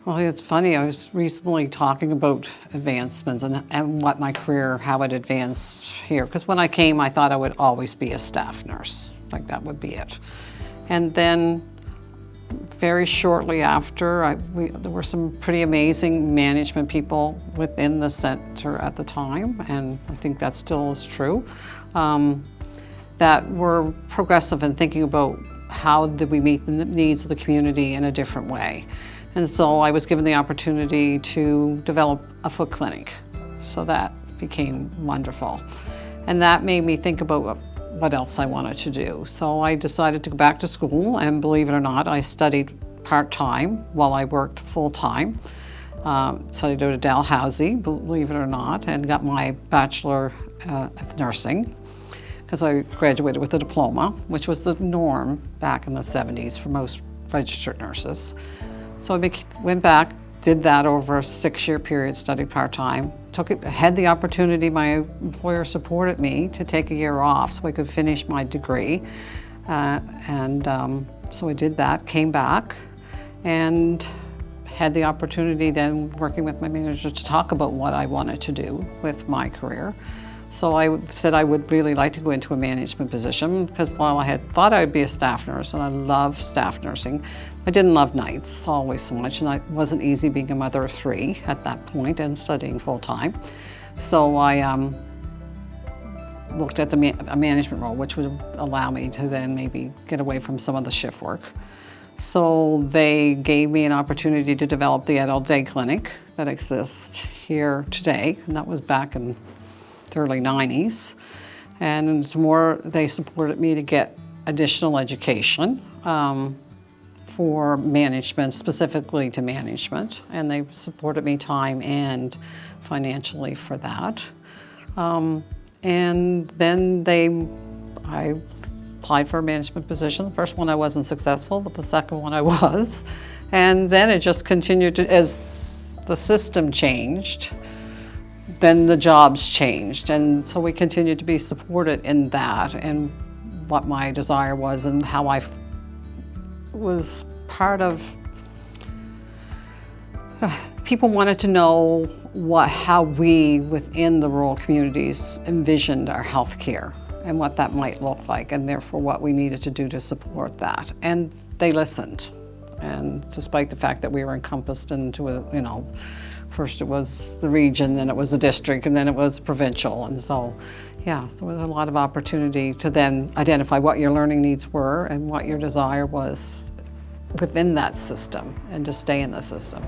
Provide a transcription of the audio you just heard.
Well, it's funny, I was recently talking about advancements and what my career, how it advanced here. Because when I came, I thought I would always be a staff nurse, like that would be it. And then very shortly after, there were some pretty amazing management people within the center at the time, and I think that still is true, that were progressive in thinking about how did we meet the needs of the community in a different way. And so I was given the opportunity to develop a foot clinic. So that became wonderful. And that made me think about what else I wanted to do. So I decided to go back to school, and believe it or not, I studied part-time while I worked full-time. Studied at Dalhousie, believe it or not, and got my Bachelor of Nursing, because I graduated with a diploma, which was the norm back in the 70s for most registered nurses. So I went back, did that over a 6-year period, studied part-time, had the opportunity, my employer supported me to take a year off so I could finish my degree. So I did that, came back, and had the opportunity then working with my manager to talk about what I wanted to do with my career. So I said I would really like to go into a management position, because while I had thought I would be a staff nurse, and I love staff nursing, I didn't love nights always so much, and it wasn't easy being a mother of 3 at that point and studying full-time. So I looked at a management role, which would allow me to then maybe get away from some of the shift work. So they gave me an opportunity to develop the adult day clinic that exists here today, and that was back in the early 90s. And they supported me to get additional education for management, specifically to management, and they supported me time and financially for that. And then I applied for a management position. The first one I wasn't successful, but the second one I was. And then it just continued to, as the system changed, then the jobs changed. And so we continued to be supported in that and what my desire was and how I was part of. People wanted to know how we within the rural communities envisioned our health care and what that might look like, and therefore what we needed to do to support that. And they listened. And despite the fact that we were encompassed into first it was the region, then it was the district, and then it was provincial. And so, yeah, there was a lot of opportunity to then identify what your learning needs were and what your desire was within that system, and to stay in the system.